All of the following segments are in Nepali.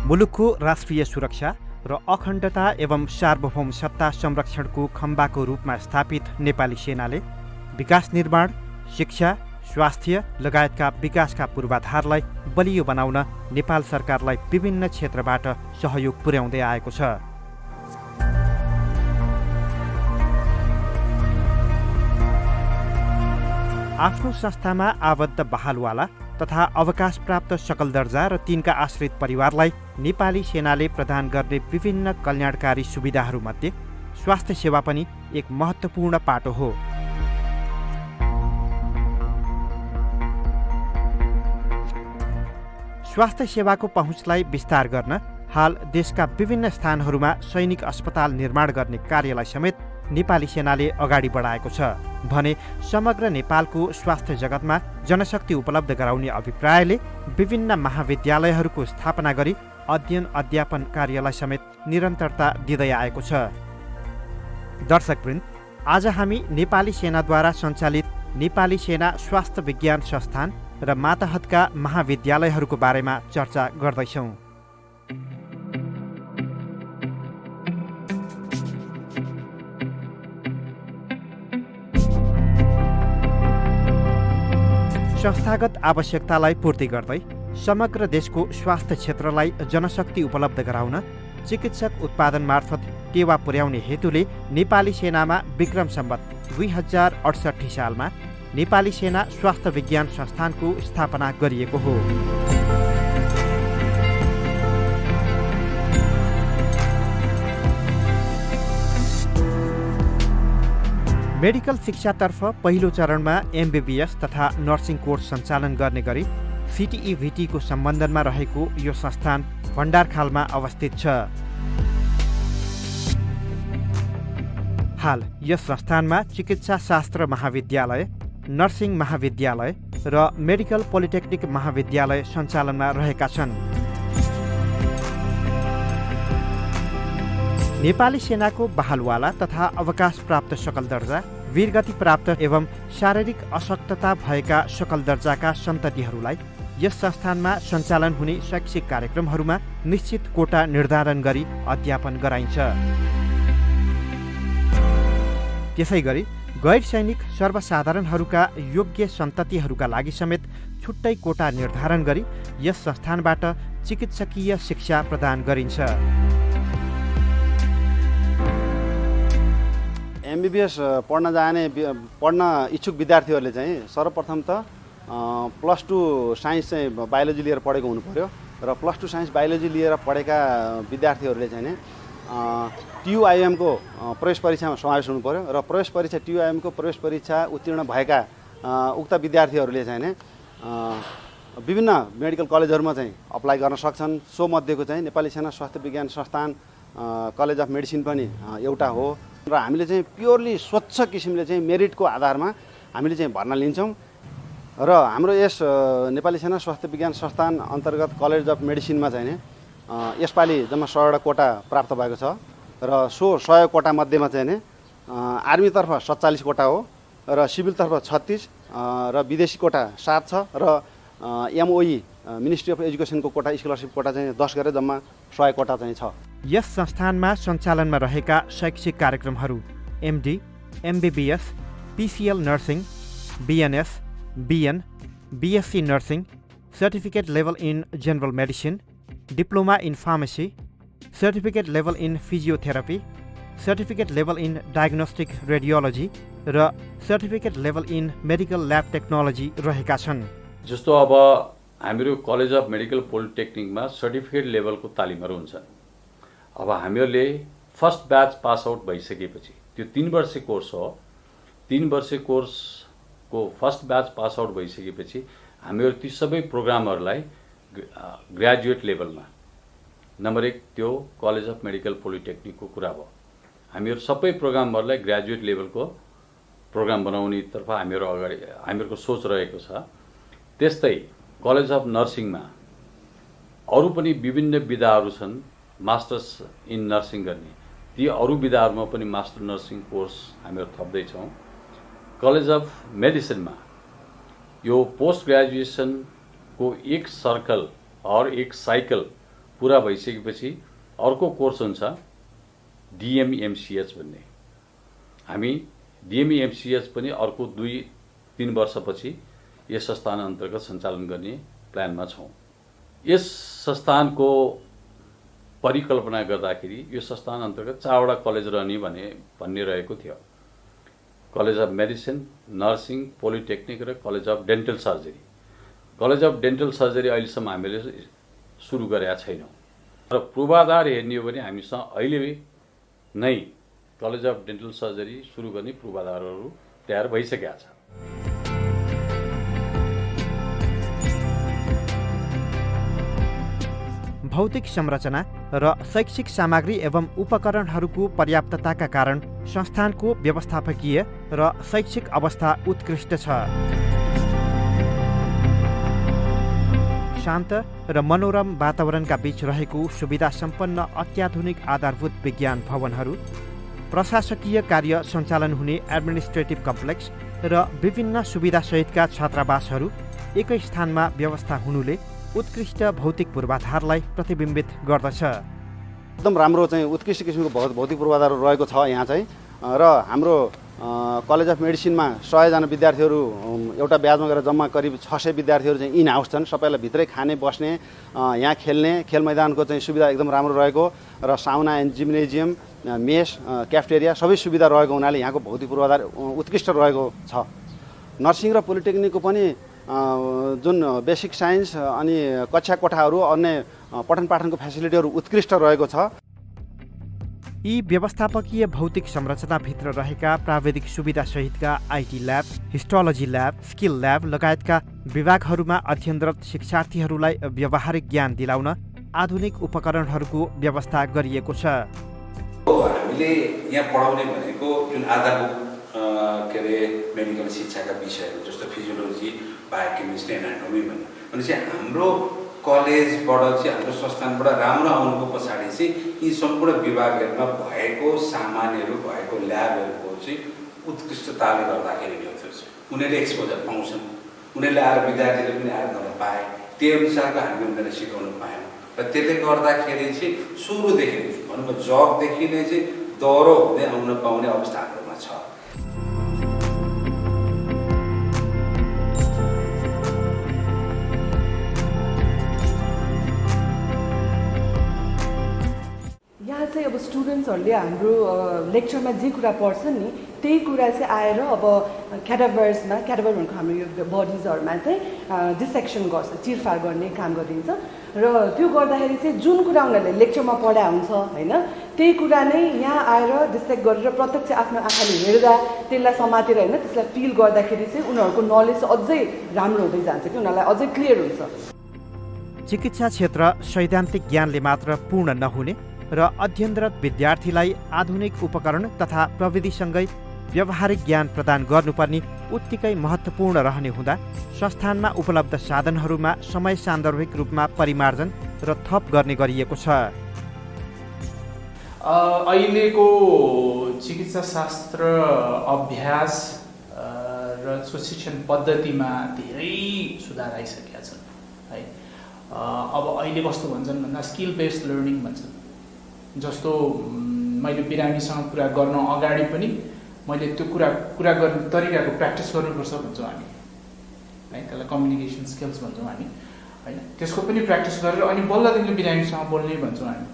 मुलुकको राष्ट्रिय सुरक्षा र अखण्डता एवं सार्वभौम सत्ता संरक्षणको खम्बाको रूपमा स्थापित नेपाली सेनाले विकास निर्माण, शिक्षा, स्वास्थ्य लगायतका विकासका पूर्वाधारलाई बलियो बनाउन नेपाल सरकारलाई विभिन्न क्षेत्रबाट सहयोग पुर्याउँदै आएको छ। आफ्नो संस्थामा आबद्ध बहालवाला तथा अवकाश प्राप्त सकल दर्जा र तिनका आश्रित परिवारलाई नेपाली सेनाले प्रदान गर्ने विभिन्न कल्याणकारी सुविधाहरूमध्ये स्वास्थ्य सेवा पनि एक महत्त्वपूर्ण पाटो हो। स्वास्थ्य सेवाको पहुँचलाई विस्तार गर्न हाल देशका विभिन्न स्थानहरूमा सैनिक अस्पताल निर्माण गर्ने कार्यलाई समेत नेपाली सेनाले अगाडि बढाएको छ भने समग्र नेपालको स्वास्थ्य जगतमा जनशक्ति उपलब्ध गराउने अभिप्रायले विभिन्न महाविद्यालयहरूको स्थापना गरी अध्ययन अध्यापन कार्यलाई समेत निरन्तरता दिँदै आएको छ। दर्शकवृन्द, आज हामी नेपाली सेनाद्वारा सञ्चालित नेपाली सेना स्वास्थ्य विज्ञान संस्थान र मातहतका महाविद्यालयहरूको बारेमा चर्चा गर्दैछौँ। संस्थागत आवश्यकतालाई पूर्ति गर्दै समग्र देशको स्वास्थ्य क्षेत्रलाई जनशक्ति उपलब्ध गराउन चिकित्सक उत्पादन मार्फत टेवा पुर्याउने हेतुले नेपाली सेनामा विक्रम सम्वत 2068 सालमा नेपाली सेना स्वास्थ्य विज्ञान संस्थानको स्थापना गरिएको हो। मेडिकल शिक्षातर्फ पहिलो चरणमा एमबीबीएस तथा नर्सिङ कोर्स सञ्चालन गर्ने गरी सीटीईभीटीको सम्बन्धनमा रहेको यो संस्थान भण्डारखालमा अवस्थित छ। हाल यस संस्थानमा चिकित्सा शास्त्र महाविद्यालय, नर्सिङ महाविद्यालय र मेडिकल पोलिटेक्निक महाविद्यालय सञ्चालनमा रहेका छन्। नेपाली सेनाको बहालवाला तथा अवकाश प्राप्त सकल दर्जा, वीरगति प्राप्त एवं शारीरिक अशक्तता भएका सकल दर्जाका सन्ततिहरूलाई यस संस्थानमा सञ्चालन हुने शैक्षिक कार्यक्रमहरूमा निश्चित कोटा निर्धारण गरी अध्यापन गराइन्छ। त्यसैगरी गैर सैनिक सर्वसाधारणहरूका योग्य सन्ततिहरूका लागि समेत छुट्टै कोटा निर्धारण गरी यस संस्थानबाट चिकित्सकीय शिक्षा प्रदान गरिन्छ। एमबीबीएस पढ्न इच्छुक विद्यार्थीहरूले चाहिँ सर्वप्रथम त +2 साइन्स चाहिँ बायोलोजी लिएर पढेको हुनु पर्यो र +2 साइन्स बायोलोजी लिएर पढेका विद्यार्थीहरूले चाहिँ टियुआइएमको प्रवेश परीक्षामा समावेश हुनु पर्यो र प्रवेश परीक्षा टियुआइएमको प्रवेश परीक्षा उत्तीर्ण भएका उक्त विद्यार्थीहरूले चाहिँ विभिन्न मेडिकल कलेजहरूमा चाहिँ अप्लाई गर्न सक्छन्। सो मध्येको चाहिँ नेपाली सेना स्वास्थ्य विज्ञान संस्थान कलेज अफ मेडिसिन पनि एउटा हो र हामीले चाहिँ प्योरली स्वच्छ किसिमले चाहिँ मेरिटको आधारमा हामीले चाहिँ भर्ना लिन्छौँ र हाम्रो यस नेपाली सेना स्वास्थ्य विज्ञान संस्थान अन्तर्गत कलेज अफ मेडिसिनमा चाहिँ यसपालि जम्मा 100वटा कोटा प्राप्त भएको छ र सो 100 कोटा मध्येमा चाहिँ आर्मीतर्फ 47 कोटा हो र सिभिलतर्फ 36 र विदेशी कोटा 7 छ र एमओई मिनिस्ट्री अफ एजुकेसनको कोटा स्कलरसिप कोटा चाहिँ 10 गरेर जम्मा 100 कोटा चाहिँ छ। यस संस्थानमा सञ्चालनमा रहेका शैक्षिक कार्यक्रमहरू MD, MBBS, PCL nursing, BNS, BN, BSc nursing, certificate level in general medicine, diploma in pharmacy, certificate level in physiotherapy, certificate level in diagnostic radiology र certificate level in medical lab technology रहेका छन्। जस्तो अब हाम्रो कलेज अफ मेडिकल पोलिटेक्निकमा सर्टिफिकेट लेभलको तालिमहरू हुन्छन्। अब हामीहरूले फर्स्ट ब्याच पास आउट भइसकेपछि त्यो 3 वर्षे कोर्स हो। 3 वर्षे कोर्सको फर्स्ट ब्याच पास आउट भइसकेपछि हामीहरू ती सबै प्रोग्रामहरूलाई ग्रेजुएट लेभलमा नम्बर 1 त्यो कलेज अफ मेडिकल पोलिटेक्निकको कुरा भयो। हामीहरू सबै प्रोग्रामहरूलाई ग्रेजुएट लेभलको प्रोग्राम बनाउनेतर्फ हामीहरूको सोच रहेको छ। त्यस्तै कलेज अफ नर्सिङमा अरू पनि विभिन्न विधाहरू छन् मास्टर्स इन नर्सिङ गर्ने, ती अरू विधाहरूमा पनि मास्टर नर्सिङ कोर्स हामीहरू थप्दैछौँ। कलेज अफ मेडिसिनमा यो पोस्ट ग्रेजुएसनको एक सर्कल और एक साइकल पुरा भइसकेपछि अर्को कोर्स हुन्छ DME-MCH भन्ने। हामी DME-MCH पनि अर्को 2-3 वर्षपछि यस संस्थान अन्तर्गत सञ्चालन गर्ने प्लानमा छौँ। यस संस्थानको परिकल्पना गर्दाखेरि यो संस्थान अन्तर्गत 4वटा कलेज रहने भन्ने रहेको थियो। College of medicine, nursing, polytechnic र college of dental surgery. College of dental surgery अहिलेसम्म हामीले सुरु गरेका छैनौँ र पूर्वाधार हेर्ने हो भने हामीसँग अहिले नै कलेज अफ डेन्टल सर्जरी सुरु गर्ने पूर्वाधारहरू तयार भइसकेका छ। भौतिक संरचना र शैक्षिक सामग्री एवं उपकरणहरूको पर्याप्तताका कारण संस्थानको व्यवस्थापकीय र शैक्षिक अवस्था उत्कृष्ट छ। शान्त र मनोरम वातावरणका बीच रहेको सुविधा सम्पन्न अत्याधुनिक आधारभूत विज्ञान भवनहरू, प्रशासकीय कार्य सञ्चालन हुने एडमिनिस्ट्रेटिभ कम्प्लेक्स र विभिन्न सुविधासहितका छात्रावासहरू एकै स्थानमा व्यवस्था हुनुले उत्कृष्ट भौतिक पूर्वाधारलाई प्रतिबिम्बित गर्दछ। एकदम राम्रो चाहिँ उत्कृष्ट किसिमको भौतिक पूर्वाधार रहेको छ यहाँ चाहिँ। र हाम्रो कलेज अफ मेडिसिनमा 100जना विद्यार्थीहरू एउटा ब्याचमा गएर जम्मा करिब 600 विद्यार्थीहरू चाहिँ इन हाउस छन्। सबैलाई भित्रै खाने बस्ने यहाँ खेल्ने खेल मैदानको चाहिँ सुविधा एकदम राम्रो रहेको र साउना एन्ड जिम्नेजियम, मेस, क्याफेटेरिया सबै सुविधा रहेको हुनाले यहाँको भौतिक पूर्वाधार उत्कृष्ट रहेको छ। नर्सिङ र पोलिटेक्निकको पनि जुन बेसिक साइन्स अनि कक्षा कोठाहरू अन्य पठन पाठनको फेसिलिटीहरू उत्कृष्ट रहेको छ। यी व्यवस्थापकीय भौतिक संरचनाभित्र रहेका प्राविधिक सुविधासहितका IT lab, histology lab, skill lab लगायतका विभागहरूमा अध्ययनरत शिक्षार्थीहरूलाई व्यावहारिक ज्ञान दिलाउन आधुनिक उपकरणहरूको व्यवस्था गरिएको छ। हामीले यहाँ पढाउने भनेको जुन आधारभूत मेडिकल शिक्षाका विषयहरू जस्तो फिजियोलोजी, बायोकेमिस्ट्री, एनाटोमी भनेपछि हाम्रो कलेजबाट चाहिँ हाम्रो संस्थानबाट राम्रो आउनुको पछाडि चाहिँ यी सम्पूर्ण विभागहरूमा भएको सामानहरू, भएको ल्याबहरूको चाहिँ उत्कृष्टताले गर्दाखेरि नै हुन्छ। उनीहरूले एक्सपोजर पाउँछन्, उनीहरूले आएर विद्यार्थीले पनि आएर गर्न पाए, त्यही अनुसारको हामीले उनीहरूलाई सिकाउनु पायौँ र त्यसले गर्दाखेरि चाहिँ सुरुदेखि नै भनौँ न जबदेखि नै चाहिँ दह्रो हुँदै आउन पाउने अवस्था हाम्रोमा छ। चाहिँ अब स्टुडेन्ट्सहरूले हाम्रो लेक्चरमा जे कुरा पढ्छन् नि त्यही कुरा चाहिँ आएर अब क्याडाभर्समा, क्याडाभर भनेको हाम्रो यो बडिजहरूमा चाहिँ डिसेक्सन गर्छ, चिरफार गर्ने काम गरिन्छ र त्यो गर्दाखेरि चाहिँ जुन कुरा उनीहरूले लेक्चरमा पढाए हुन्छ होइन त्यही कुरा नै यहाँ आएर डिसेक्ट गरेर प्रत्यक्ष आफ्नो आँखाले हेर्दा त्यसलाई समातेर होइन त्यसलाई फिल गर्दाखेरि चाहिँ उनीहरूको नलेज अझै राम्रो हुँदै जान्छ कि उनीहरूलाई अझै क्लियर हुन्छ। चिकित्सा क्षेत्र सैद्धान्तिक ज्ञानले मात्र पूर्ण नहुने र अध्ययनरत विद्यार्थीलाई आधुनिक उपकरण तथा प्रविधिसँगै व्यावहारिक ज्ञान प्रदान गर्नुपर्ने उत्तिकै महत्त्वपूर्ण रहने हुँदा संस्थानमा उपलब्ध साधनहरूमा समय सान्दर्भिक रूपमा परिमार्जन र थप गर्ने गरिएको छ। अहिलेको चिकित्सा शास्त्र अभ्यास र शिक्षण पद्धतिमा धेरै सुधार आइसकेका छन् है। अब अहिले कस्तो भन्छन् भन्दा स्किल बेस्ड लर्निङ भन्छन्। जस्तो मैले बिरामीसँग कुरा गर्न अगाडि पनि मैले त्यो कुरा गर्ने तरिकाको प्र्याक्टिस गर्नुपर्छ भन्छौँ हामी है, त्यसलाई कम्युनिकेसन स्किल्स भन्छौँ हामी होइन। त्यसको पनि प्र्याक्टिस गरेर अनि बल्लदेखि बिरामीसँग बोल्ने भन्छौँ हामी।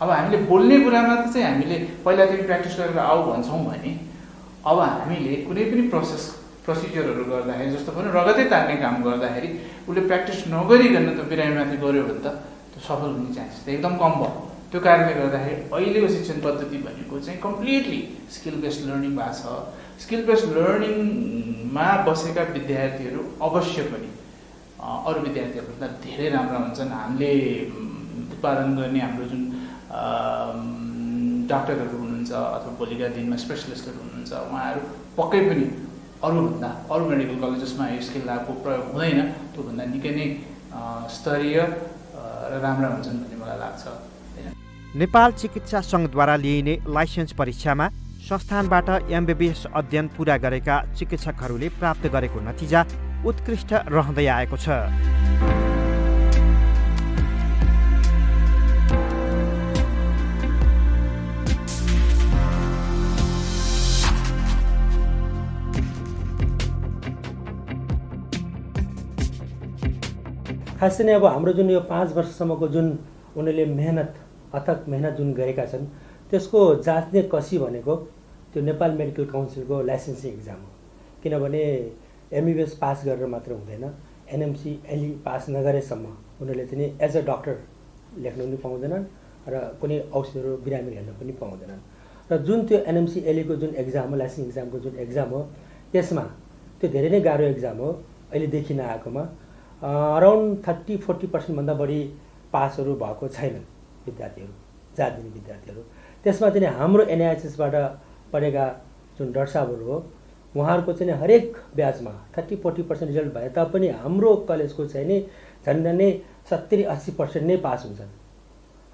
अब हामीले बोल्ने कुरामा त चाहिँ हामीले पहिलादेखि प्र्याक्टिस गरेर आऊ भन्छौँ भने अब हामीले कुनै पनि प्रोसिजरहरू गर्दाखेरि जस्तो पनि रगतै तान्ने काम गर्दाखेरि उसले प्र्याक्टिस नगरिकन त बिरामीमाथि गऱ्यो भने त त्यो सफल हुने चान्सेस त एकदम कम भयो। त्यो कारणले गर्दाखेरि अहिलेको शिक्षण पद्धति भनेको चाहिँ कम्प्लिटली स्किल बेस्ड लर्निङ भएको छ। स्किल बेस्ड लर्निङमा बसेका विद्यार्थीहरू अवश्य पनि अरू विद्यार्थीहरूभन्दा धेरै राम्रा हुन्छन्। हामीले उत्पादन गर्ने हाम्रो जुन डाक्टरहरू हुनुहुन्छ अथवा भोलिका दिनमा स्पेसलिस्टहरू हुनुहुन्छ उहाँहरू पक्कै पनि अरू मेडिकल कलेजेसमा यो स्किल ल्याबको प्रयोग हुँदैन, त्योभन्दा निकै नै स्तरीय र राम्रा हुन्छन् भन्ने मलाई लाग्छ। नेपाल चिकित्सा सङ्घद्वारा लिइने लाइसेन्स परीक्षामा संस्थानबाट MBBS अध्ययन पुरा गरेका चिकित्सकहरूले प्राप्त गरेको नतिजा उत्कृष्ट रहँदै आएको छ। खास चाहिँ अब हाम्रो जुन यो 5 वर्षसम्मको जुन उनीहरूले अथक मेहनत जुन गरेका छन् त्यसको जाँच्ने कसी भनेको त्यो नेपाल मेडिकल काउन्सिलको लाइसेन्सिङ एक्जाम हो। किनभने एमबिबिएस पास गरेर मात्र हुँदैन, एनएमसी एलई पास नगरेसम्म उनीहरूले चाहिँ एज अ डक्टर लेख्न पनि पाउँदैनन् र कुनै औषधहरू बिरामी हेर्न पनि पाउँदैनन्। र जुन त्यो एनएमसी एलईको जुन एक्जाम हो, लाइसेन्सिङ एक्जामको जुन एक्जाम हो, त्यसमा त्यो धेरै नै गाह्रो एक्जाम हो। अहिले देखिन आएकोमा अराउन्ड 30-40% भन्दा बढी पासहरू भएको छैनन् विद्यार्थीहरू, जात दिने विद्यार्थीहरू। त्यसमा चाहिँ हाम्रो एनआइएचएसबाट पढेका जुन डाक्टर साहबहरू हो, उहाँहरूको चाहिँ हरेक ब्याचमा 30-40% रिजल्ट भए तापनि हाम्रो कलेजको चाहिँ नि झन्डै 70-80% नै पास हुन्छन्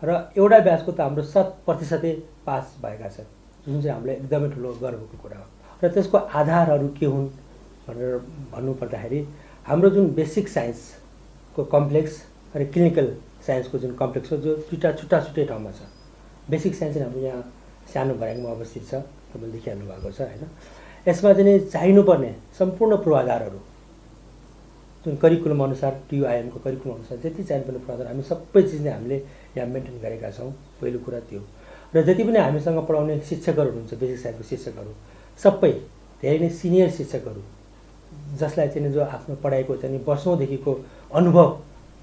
र एउटा ब्याचको त हाम्रो 100% पास भएका छन्, जुन चाहिँ हामीलाई एकदमै ठुलो गर्वको कुरा हो। र त्यसको आधारहरू के हुन् भनेर भन्नुपर्दाखेरि हाम्रो जुन बेसिक साइन्सको कम्प्लेक्स र क्लिनिकल साइन्सको जुन कम्प्लेक्स हो, जो छुट्टै ठाउँमा छ। बेसिक साइन्स चाहिँ हाम्रो यहाँ सानो भर्याङमा अवस्थित छ, तपाईँले देखिहाल्नु भएको छ होइन। यसमा चाहिँ चाहिनुपर्ने सम्पूर्ण पूर्वाधारहरू जुन करिकुलम अनुसार, टियुआइएमको करिकुलम अनुसार जति चाहिनुपर्ने पूर्वाधार हामी सबै चिज नै हामीले यहाँ मेन्टेन गरेका छौँ। पहिलो कुरा त्यो। र जति पनि हामीसँग पढाउने शिक्षकहरू हुनुहुन्छ, बेसिक साइन्सको शिक्षकहरू सबै धेरै नै सिनियर शिक्षकहरू, जसलाई चाहिँ जो आफ्नो पढाइको चाहिँ वर्षौँदेखिको अनुभव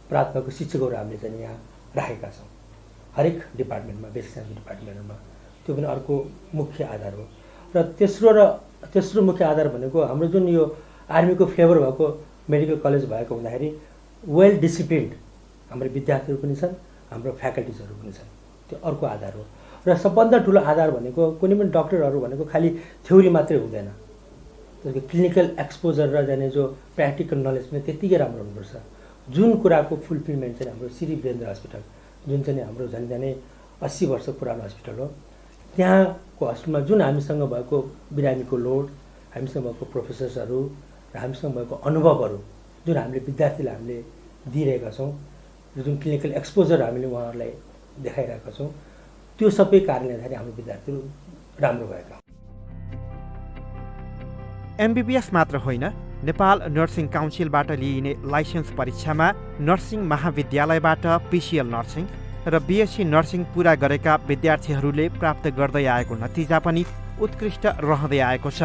प्राप्त भएको शिक्षकहरू हामीले चाहिँ यहाँ राखेका छौँ हरेक डिपार्टमेन्टमा, बेसिक साइन्सको डिपार्टमेन्टमा। त्यो पनि अर्को मुख्य आधार हो। र तेस्रो मुख्य आधार भनेको हाम्रो जुन यो आर्मीको फेभर भएको मेडिकल कलेज भएको हुँदाखेरि वेल डिसिप्लिन्ड हाम्रो विद्यार्थीहरू पनि छन्, हाम्रो फ्याकल्टिजहरू पनि छन्। त्यो अर्को आधार हो। र सबभन्दा ठुलो आधार भनेको कुनै पनि डक्टरहरू भनेको खालि थ्योरी मात्रै हुँदैन, त्यसको क्लिनिकल एक्सपोजर र जाने जो प्र्याक्टिकल नलेज पनि त्यत्तिकै राम्रो हुनुपर्छ। जुन कुराको फुलफिलमेन्ट चाहिँ हाम्रो श्री वीरेन्द्र हस्पिटल, जुन चाहिँ हाम्रो झन्डै 80 वर्ष पुरानो हस्पिटल हो, त्यहाँको हस्पिटलमा जुन हामीसँग भएको बिरामीको लोड, हामीसँग भएको प्रोफेसर्सहरू र हामीसँग भएको अनुभवहरू जुन हामीले विद्यार्थीलाई हामीले दिइरहेका छौँ, जुन क्लिनिकल एक्सपोजर हामीले उहाँहरूलाई देखाइरहेका छौँ, त्यो सबै कारणले गर्दाखेरि हाम्रो विद्यार्थीहरू राम्रो भएका। एमबिबिएस मात्र होइन, नेपाल नर्सिङ काउन्सिलबाट लिइने लाइसेन्स परीक्षामा नर्सिङ महाविद्यालयबाट पिसिएल नर्सिङ र बिएससी नर्सिङ पुरा गरेका विद्यार्थीहरूले प्राप्त गर्दै आएको नतिजा पनि उत्कृष्ट रहँदै आएको छ।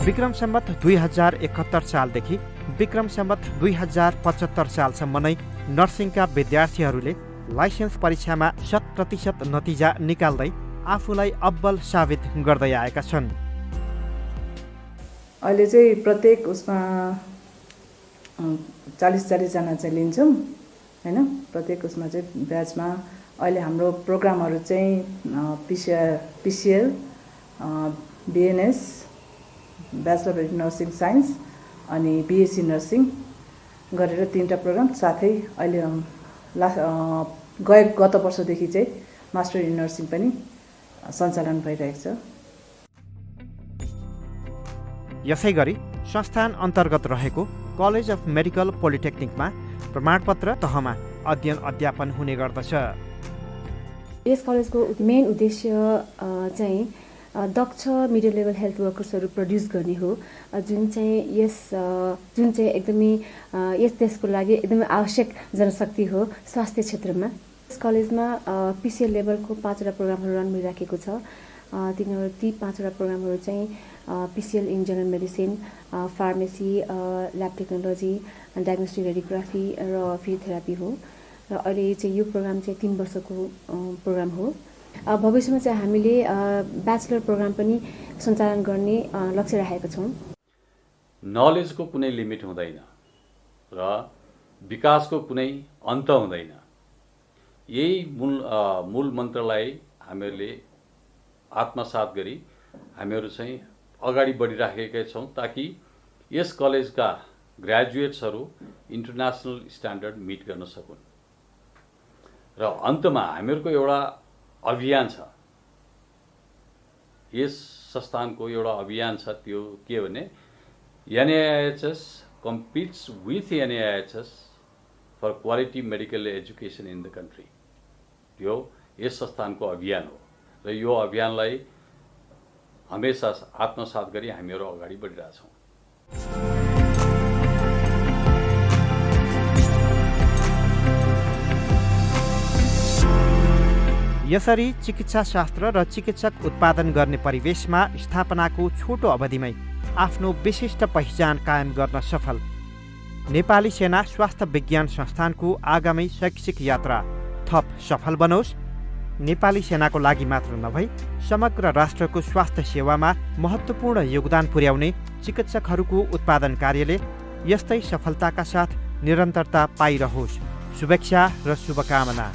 विक्रम सम्वत 2071 सालदेखि विक्रम सम्वत 2075 सालसम्म नै नर्सिङका विद्यार्थीहरूले लाइसेन्स परीक्षामा 100% नतिजा निकाल्दै आफूलाई अब्बल साबित गर्दै आएका छन्। अहिले चाहिँ प्रत्येक उसमा 40-40 जना चाहिँ लिन्छौँ होइन। प्रत्येक उसमा चाहिँ ब्याचमा अहिले हाम्रो प्रोग्रामहरू चाहिँ PCL, BNS, bachelor of nursing science अनि बिएससी नर्सिङ गरेर 3टा प्रोग्राम, साथै अहिले गत वर्षदेखि चाहिँ मास्टर इन नर्सिङ पनि सञ्चालन भइरहेको छ। यसै गरी संस्थान अन्तर्गत रहेको कलेज अफ मेडिकल पोलिटेक्निकमा प्रमाणपत्र तहमा अध्ययन अध्यापन हुने गर्दछ। यस कलेजको मेन उद्देश्य चाहिँ दक्ष मिडल लेभल हेल्थ वर्कर्सहरू प्रड्युस गर्ने हो, जुन चाहिँ एकदमै यस देशको लागि एकदमै आवश्यक जनशक्ति हो स्वास्थ्य क्षेत्रमा। यस कलेजमा पिसिएल लेभलको 5वटा प्रोग्रामहरू रन भइराखेको छ। ती 5वटा प्रोग्रामहरू चाहिँ PCL in general medicine, pharmacy, lab technology, diagnostic radiography र फिजियोथेरापी हो। र अहिले चाहिँ यो प्रोग्राम चाहिँ 3 वर्षको प्रोग्राम हो। भविष्यमा चाहिँ हामीले ब्याचलर प्रोग्राम पनि सञ्चालन गर्ने लक्ष्य राखेका छौँ। नलेजको कुनै लिमिट हुँदैन र विकासको कुनै अन्त हुँदैन। यही मूल मन्त्रलाई हामीहरूले आत्मसात गरी हामीहरू चाहिँ अगाडि बढिराखेका छौँ, ताकि यस कलेजका ग्रेजुएट्सहरू इन्टरनेसनल स्ट्यान्डर्ड मिट गर्न सकुन्। र अन्तमा हामीहरूको एउटा अभियान छ, यस संस्थानको एउटा अभियान छ, त्यो के भने NIHS competes with NIHS for quality medical education in the country। त्यो यस संस्थानको अभियान हो र यो अभियानलाई हमेसा आत्मसात गरी हामीहरू अगाडि बढिरहेछौँ। यसरी चिकित्साशास्त्र र चिकित्सक उत्पादन गर्ने परिवेशमा स्थापनाको छोटो अवधिमै आफ्नो विशिष्ट पहिचान कायम गर्न सफल नेपाली सेना स्वास्थ्य विज्ञान संस्थानको आगामी शैक्षिक यात्रा थप सफल बनोस्। नेपाली सेनाको लागि मात्र नभई समग्र राष्ट्रको स्वास्थ्य सेवामा महत्त्वपूर्ण योगदान पुर्याउने चिकित्सकहरूको उत्पादन कार्यले यस्तै सफलताका साथ निरन्तरता पाइरहोस्। शुभेच्छा र शुभकामना।